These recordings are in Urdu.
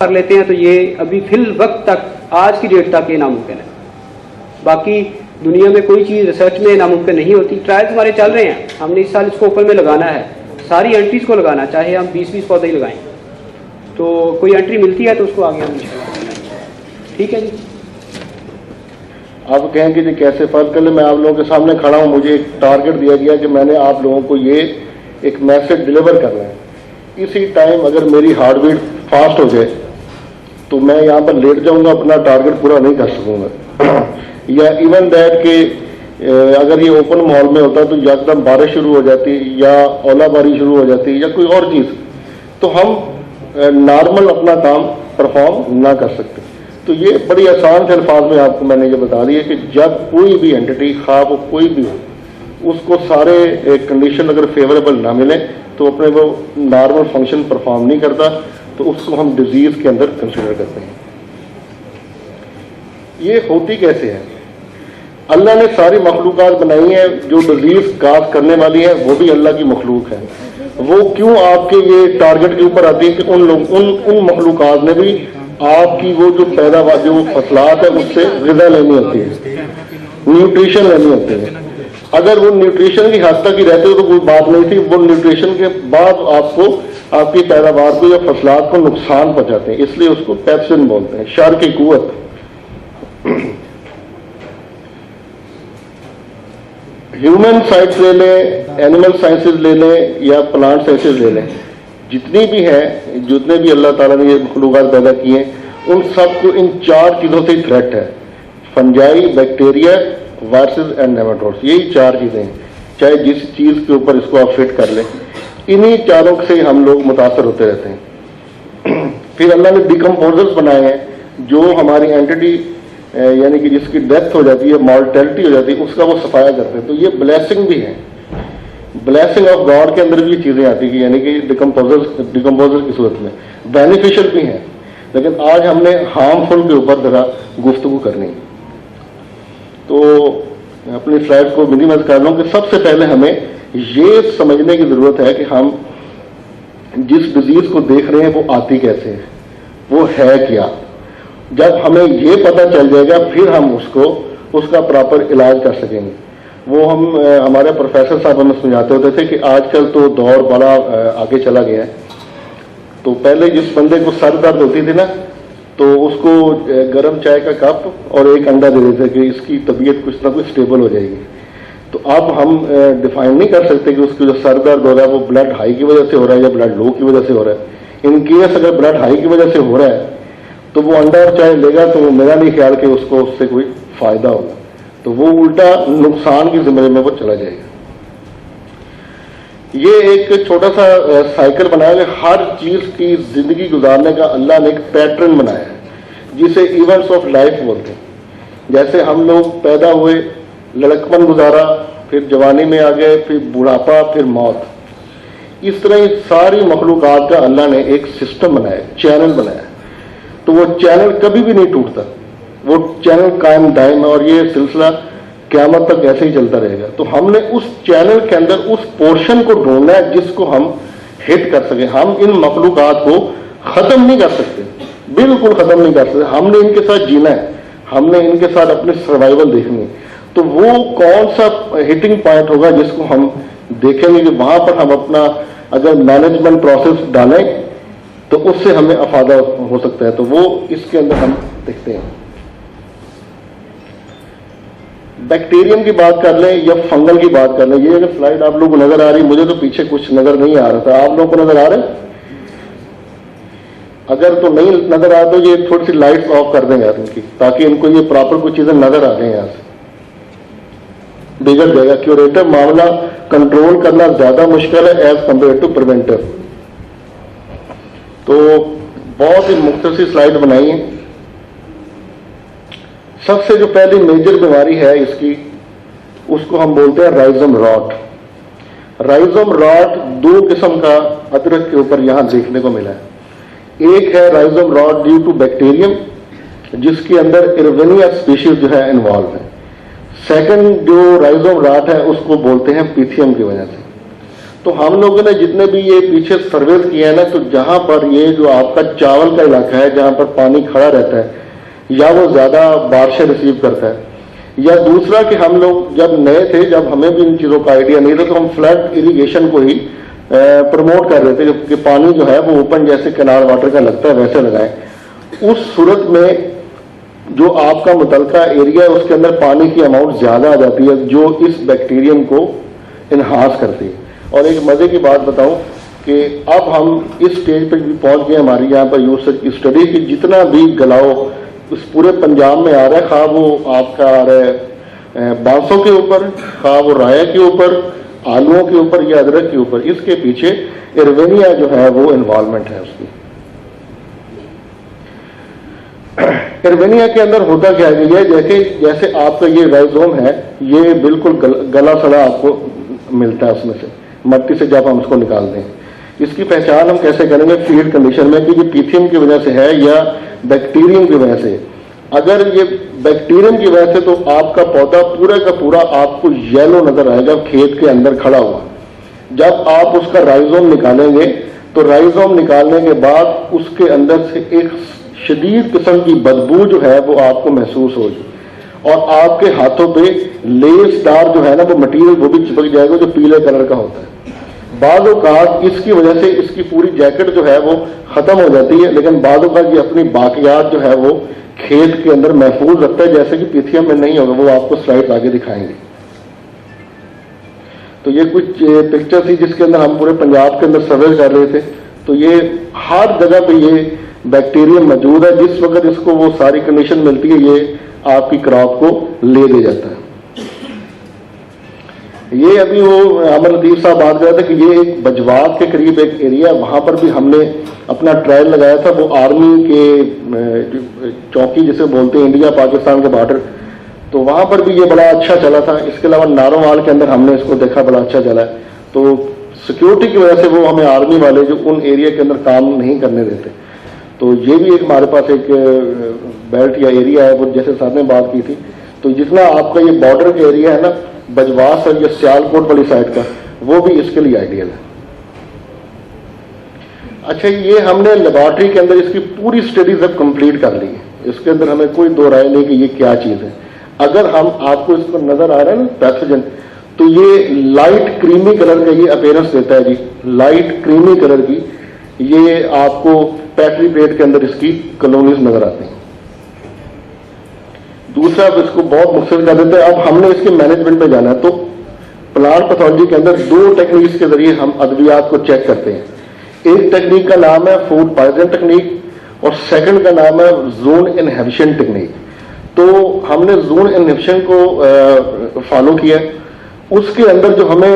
کر لیتے ہیں تو یہ ابھی فی الوقت تک آج کی ڈیٹ تک یہ ناممکن ہے. باقی دنیا میں کوئی چیز ریسرچ میں ناممکن نہیں ہوتی. ٹرائلز ہمارے چل رہے ہیں, ہم نے اس سال اس کو اوپن میں لگانا ہے, ساری انٹریز کو لگانا, چاہے ہم 20 پودے ہی لگائیں, تو کوئی انٹری ملتی ہے تو اس کو آگے ہم ٹھیک ہے جی. آپ کہیں کہ جی کیسے فرق کر لیں, میں آپ لوگوں کے سامنے کھڑا ہوں, مجھے ایک ٹارگٹ دیا گیا کہ میں نے آپ لوگوں کو یہ ایک میسج ڈلیور کرنا ہے. اسی ٹائم اگر میری ہارٹ بیٹ فاسٹ ہو جائے تو میں یہاں پر لیٹ جاؤں گا, اپنا ٹارگٹ پورا نہیں کر سکوں گا. یا ایون دیٹ کہ اگر یہ اوپن ماحول میں ہوتا تو یکدم بارش شروع ہو جاتی یا اولا باری شروع ہو جاتی یا کوئی اور چیز, تو ہم نارمل اپنا کام پرفارم نہ کر سکتے. تو یہ بڑی آسان سے الفاظ میں آپ کو میں نے یہ بتا دیا کہ جب کوئی بھی اینٹی خواب کوئی بھی ہو, اس کو سارے کنڈیشن اگر فیوریبل نہ ملے تو اپنے وہ نارمل فنکشن پرفارم نہیں کرتا, تو اس کو ہم ڈیزیز کے اندر کنسیڈر کرتے ہیں. یہ ہوتی کیسے ہے؟ اللہ نے ساری مخلوقات بنائی ہیں, جو ڈیزیز کاز کرنے والی ہیں وہ بھی اللہ کی مخلوق ہے. وہ کیوں آپ کے یہ ٹارگٹ کے اوپر آتی ہے کہ ان مخلوقات نے بھی آپ کی وہ جو پیداوار جو فصلات ہے اس سے غذا لینی ہوتی ہے, نیوٹریشن لینی ہوتی ہے. اگر وہ نیوٹریشن کی حد تک ہی رہتے تو کوئی بات نہیں تھی, وہ نیوٹریشن کے بعد آپ کو آپ کی پیداوار کو یا فصلات کو نقصان پہنچاتے ہیں, اس لیے اس کو پیپسن بولتے ہیں, شر کی قوت. ہیومن سائنس لے لیں, اینیمل سائنسز لے لیں یا پلانٹ سائنسز لے لیں, جتنی بھی ہیں, جتنے بھی اللہ تعالیٰ نے یہ مخلوقات پیدا کی ہیں, ان سب کو ان 4 چیزوں سے تھریٹ ہے. فنجائی, بیکٹیریا, وائرسز اینڈ نیماٹوڈس, یہی 4 چیزیں ہیں. چاہے جس چیز کے اوپر اس کو آپ فٹ کر لیں, انہی 4 سے ہم لوگ متاثر ہوتے رہتے ہیں. پھر اللہ نے ڈیکمپوزرز بنائے ہیں جو ہماری اینٹی یعنی کہ جس کی ڈیتھ ہو جاتی ہے, مارٹیلٹی ہو جاتی ہے, اس کا وہ صفایا کرتے ہیں. تو یہ بلیسنگ بھی ہے, بلیسنگ آف گاڈ کے اندر بھی یہ چیزیں آتی ہیں, یعنی کہ ڈیکمپوزر کی صورت میں بینیفیشل بھی ہیں. لیکن آج ہم نے ہارمفل کے اوپر ذرا گفتگو کرنی. تو اپنی سلائڈ کو منیمائز کر لوں کہ سب سے پہلے ہمیں یہ سمجھنے کی ضرورت ہے کہ ہم جس ڈیزیز کو دیکھ رہے ہیں وہ آتی کیسے ہے, وہ ہے کیا. جب ہمیں یہ پتہ چل جائے گا پھر ہم اس کا پراپر علاج کر سکیں گے. وہ ہمارے پروفیسر صاحب ہمیں سمجھاتے ہوتے تھے کہ آج کل تو دور بڑا آگے چلا گیا ہے. تو پہلے جس بندے کو سر درد ہوتی تھی نا, تو اس کو گرم چائے کا کپ اور ایک انڈا دے دیتے کہ اس کی طبیعت کچھ نہ کچھ اسٹیبل ہو جائے گی. تو اب ہم ڈیفائن نہیں کر سکتے کہ اس کی جو سر درد ہو رہا ہے وہ بلڈ ہائی کی وجہ سے ہو رہا ہے یا بلڈ لو کی وجہ سے ہو رہا ہے. ان کیس اگر بلڈ ہائی کی وجہ سے ہو رہا ہے تو وہ انڈا اور چائے لے گا تو میرا نہیں خیال کہ اس کو اس سے کوئی فائدہ ہوگا, تو وہ الٹا نقصان کی زمرے میں وہ چلا جائے گا. یہ ایک چھوٹا سا سائیکل بنایا ہے, ہر چیز کی زندگی گزارنے کا اللہ نے ایک پیٹرن بنایا ہے جسے ایونٹس آف لائف بولتے ہیں. جیسے ہم لوگ پیدا ہوئے, لڑکپن گزارا, پھر جوانی میں آ گئے, پھر بڑھاپا, پھر موت. اس طرح ساری مخلوقات کا اللہ نے ایک سسٹم بنایا, چینل بنایا. تو وہ چینل کبھی بھی نہیں ٹوٹتا, وہ چینل قائم دائم ہے, اور یہ سلسلہ قیامت تک ایسے ہی چلتا رہے گا. تو ہم نے اس چینل کے اندر اس پورشن کو ڈھونڈنا ہے جس کو ہم ہٹ کر سکیں. ہم ان مخلوقات کو ختم نہیں کر سکتے, بالکل ختم نہیں کر سکتے. ہم نے ان کے ساتھ جینا ہے, ہم نے ان کے ساتھ اپنی سروائیول دیکھنی ہے. تو وہ کون سا ہٹنگ پوائنٹ ہوگا جس کو ہم دیکھیں گے کہ وہاں پر ہم اپنا اگر مینجمنٹ پروسیس ڈالیں تو اس سے ہمیں افادہ ہو سکتا ہے. تو وہ اس کے اندر ہم دیکھتے ہیں. بیکٹیریم کی بات کر لیں یا فنگل کی بات کر لیں. یہ اگر سلائڈ آپ لوگوں کو نظر آ رہی, مجھے تو پیچھے کچھ نظر نہیں آ رہا تھا, آپ لوگوں کو نظر آ رہا ہے؟ اگر تو نہیں نظر آ تو یہ تھوڑی سی لائٹس آف کر دیں گے ان کی, تاکہ ان کو یہ پراپر کچھ چیزیں نظر آ جائیں. یہاں سے بگڑ جائے گا. کیوریٹو معاملہ کنٹرول کرنا زیادہ مشکل ہے ایز کمپیئر ٹو پریونٹو. تو بہت ہی مختصر سلائڈ بنائی ہے. سب سے جو پہلی میجر بیماری ہے اس کی, اس کو ہم بولتے ہیں رائزوم راٹ. رائزوم راٹ 2 قسم کا ادرک کے اوپر یہاں دیکھنے کو ملا ہے. ایک ہے رائزوم راٹ ڈیو ٹو بیکٹیریم, جس کے اندر ارونیا اسپیشیز جو ہے انوالو ہے. سیکنڈ جو رائزوم راٹ ہے اس کو بولتے ہیں پیتھیم کی وجہ سے. تو ہم لوگوں نے جتنے بھی یہ پیچھے سرویز کیے ہیں نا، تو جہاں پر یہ جو آپ کا چاول کا علاقہ ہے جہاں پر پانی کھڑا رہتا ہے یا وہ زیادہ بارشیں ریسیو کرتا ہے، یا دوسرا کہ ہم لوگ جب نئے تھے، جب ہمیں بھی ان چیزوں کا آئیڈیا نہیں تھا، تو ہم فلڈ اریگیشن کو ہی پروموٹ کر رہے تھے کہ پانی جو ہے وہ اوپن جیسے کینال واٹر کا لگتا ہے ویسے لگائیں۔ اس صورت میں جو آپ کا متعلقہ ایریا ہے اس کے اندر پانی کی اماؤنٹ زیادہ آ جاتی ہے، جو اس بیکٹیریم کو انہانس کرتی ہے۔ اور ایک مزے کی بات بتاؤں کہ اب ہم اس سٹیج پہ بھی پہنچ گئے، ہماری یہاں پر یوسف کی اسٹڈی کہ جتنا بھی گلاؤ اس پورے پنجاب میں آ رہا ہے، خواہ وہ آپ کا آ رہا ہے بانسوں کے اوپر، خواہ وہ رائے کے اوپر، آلوؤں کے اوپر یا ادرک کے اوپر، اس کے پیچھے اربینیا جو ہے وہ انوالومنٹ ہے اس کی۔ اربینیا کے اندر ہوتا کیا ہے، یہ جیسے آپ کا یہ رائزوم ہے، یہ بالکل گلا سڑا آپ کو ملتا ہے اس میں سے، مٹی سے جب ہم اس کو نکالتے ہیں۔ اس کی پہچان ہم کیسے کریں گے فیلڈ کنڈیشن میں کہ یہ پیتھیم کی وجہ سے ہے یا بیکٹیریم کی وجہ سے۔ اگر یہ بیکٹیریم کی وجہ سے تو آپ کا پودا پورا کا پورا آپ کو یلو نظر آئے گا کھیت کے اندر کھڑا ہوا۔ جب آپ اس کا رائزوم نکالیں گے تو رائزوم نکالنے کے بعد اس کے اندر سے ایک شدید قسم کی بدبو جو ہے وہ آپ کو محسوس ہوگی، اور آپ کے ہاتھوں پہ لیس دار جو ہے نا وہ مٹیریل وہ بھی چپک جائے گا جو پیلے کلر کا ہوتا ہے۔ بعض اوقات اس کی وجہ سے اس کی پوری جیکٹ جو ہے وہ ختم ہو جاتی ہے، لیکن بعض اوقات یہ اپنی باقیات جو ہے وہ کھیت کے اندر محفوظ رکھتا ہے، جیسے کہ پیتھیم میں نہیں ہوگا، وہ آپ کو سلائڈ آگے دکھائیں گے۔ تو یہ کچھ پکچر تھی جس کے اندر ہم پورے پنجاب کے اندر سروے کر رہے تھے، تو یہ ہر جگہ پہ یہ بیکٹیریم موجود ہے۔ جس وقت اس کو وہ ساری کنڈیشن ملتی ہے یہ آپ کی کراپ کو لے دے جاتا ہے۔ یہ ابھی وہ عمر لطیف صاحب بات کر رہے تھے کہ یہ ایک بجوات کے قریب ایک ایریا، وہاں پر بھی ہم نے اپنا ٹرائل لگایا تھا، وہ آرمی کے چوکی جسے بولتے ہیں انڈیا پاکستان کے بارڈر، تو وہاں پر بھی یہ بڑا اچھا چلا تھا۔ اس کے علاوہ نارووال کے اندر ہم نے اس کو دیکھا، بڑا اچھا چلا ہے۔ تو سیکیورٹی کی وجہ سے وہ ہمیں آرمی والے جو ان ایریا کے اندر کام نہیں کرنے دیتے، تو یہ بھی ایک ہمارے پاس ایک بیلٹ یا ایریا ہے، وہ جیسے صاحب نے بات کی تھی۔ تو جتنا آپ کا یہ بارڈر کا ایریا ہے نا بجواس اور یہ سیالکوٹ والی سائڈ کا، وہ بھی اس کے لیے آئیڈیل ہے۔ اچھا، یہ ہم نے لیبارٹری کے اندر اس کی پوری سٹڈیز اب کمپلیٹ کر لی ہے، اس کے اندر ہمیں کوئی دو رائے نہیں کہ یہ کیا چیز ہے۔ اگر ہم آپ کو اس کو نظر آ رہا ہے نا پیتھوجن، تو یہ لائٹ کریمی کلر کا یہ اپیرنس دیتا ہے جی، لائٹ کریمی کلر کی یہ آپ کو پیٹری پلیٹ کے اندر اس کی کالونیز نظر آتی ہیں۔ دوسرا اب اس کو بہت مختصر کر دیتے ہیں، اب ہم نے اس کے مینجمنٹ میں جانا ہے۔ تو پلانٹ پیتھولوجی کے اندر دو ٹیکنیکس کے ذریعے ہم ادویات کو چیک کرتے ہیں۔ ایک ٹیکنیک کا نام ہے فوڈ پوائزن ٹیکنیک اور سیکنڈ کا نام ہے زون انہیبیشن ٹیکنیک۔ تو ہم نے زون انہیبیشن کو فالو کیا۔ اس کے اندر جو ہمیں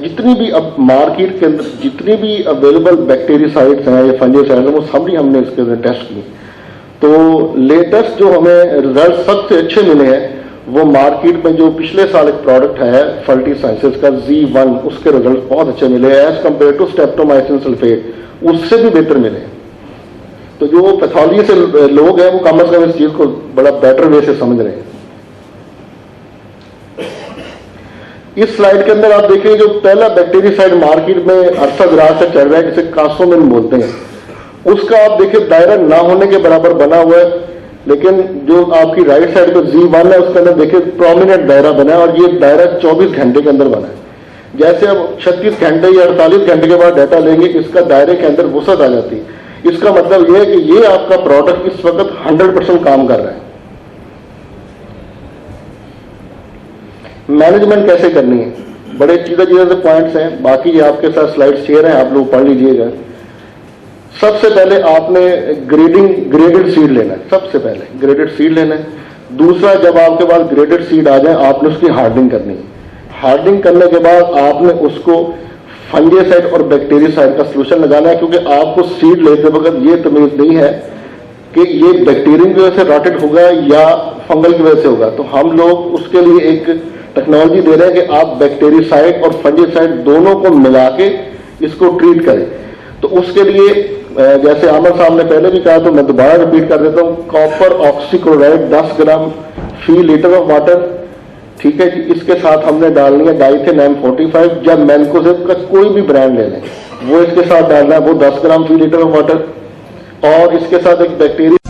جتنی بھی اب مارکیٹ کے اندر جتنی بھی اویلیبل بیکٹیریسائڈس ہیں یا فنجیسائڈس ہیں وہ سبھی ہم نے اس کے اندر ٹیسٹ کی۔ تو لیٹسٹ جو ہمیں رزلٹ سب سے اچھے ملے ہیں وہ مارکیٹ میں جو پچھلے سال ایک پروڈکٹ ہے فلٹی سائنسز کا Z1، اس کے رزلٹ بہت اچھے ملے ایز کمپیئر ٹو اسٹیپٹومائسن سلفیٹ، اس سے بھی بہتر ملے۔ تو جو پیتھولوجی سے لوگ ہیں وہ کم از کم اس چیز کو بڑا بیٹر وے سے سمجھ رہے ہیں۔ اس سلائیڈ کے اندر آپ دیکھیں جو پہلا بیکٹیریسائڈ مارکیٹ میں عرصہ دراز سے چل رہا ہے جسے کاسومن بولتے ہیں، اس کا آپ دیکھیں دائرہ نہ ہونے کے برابر بنا ہوا ہے، لیکن جو آپ کی رائٹ سائڈ پہ Z1 ہے اس کے اندر دیکھیں پرومیننٹ دائرہ بنا ہے، اور یہ دائرہ 24 گھنٹے کے اندر بنا ہے۔ جیسے اب 36 گھنٹے یا 48 گھنٹے کے بعد ڈیٹا لیں گے، اس کا دائرے کے اندر وسعت آ جاتی ہے۔ اس کا مطلب یہ ہے کہ یہ آپ کا پروڈکٹ اس وقت 100% کام کر رہا ہے۔ مینجمنٹ کیسے کرنی ہے، بڑے چیزیں سے پوائنٹس ہیں، باقی یہ آپ کے ساتھ سلائڈ شیئر ہیں، آپ لوگ پڑھ لیجئے گا۔ سب سے پہلے آپ نے گریڈڈ سیڈ لینا ہے، سب سے پہلے گریڈڈ سیڈ لینا ہے۔ دوسرا، جب آپ کے پاس گریڈڈ سیڈ آ جائیں آپ نے اس کی ہارڈنگ کرنی ہے۔ ہارڈنگ کرنے کے بعد آپ نے اس کو فنجیسائڈ اور بیکٹیریسائڈ کا سلوشن لگانا ہے، کیونکہ آپ کو سیڈ لیتے وقت یہ تمیز نہیں ہے کہ یہ بیکٹیریم کی وجہ سے راٹڈ ہوگا یا فنگل کی وجہ سے ہوگا۔ تو ہم لوگ اس کے لیے ایک ٹیکنالوجی دے رہے ہیں کہ آپ بیکٹیریسائڈ اور فنجیسائڈ دونوں کو ملا کے اس کو ٹریٹ کریں۔ تو اس کے لیے جیسے عامر صاحب نے پہلے بھی کہا تو میں دوبارہ ریپیٹ کر دیتا ہوں، کاپر آکسی کلورائڈ 10 گرام فی لیٹر آف واٹر ٹھیک ہے جی. اس کے ساتھ ہم نے ڈالنی ہے ڈائیتھین M45 یا مینکوزیب کا کوئی بھی برانڈ لے لیں, وہ اس کے ساتھ ڈالنا ہے, وہ 10 گرام فی لیٹر آف واٹر. اور اس کے ساتھ ایک بیکٹیریا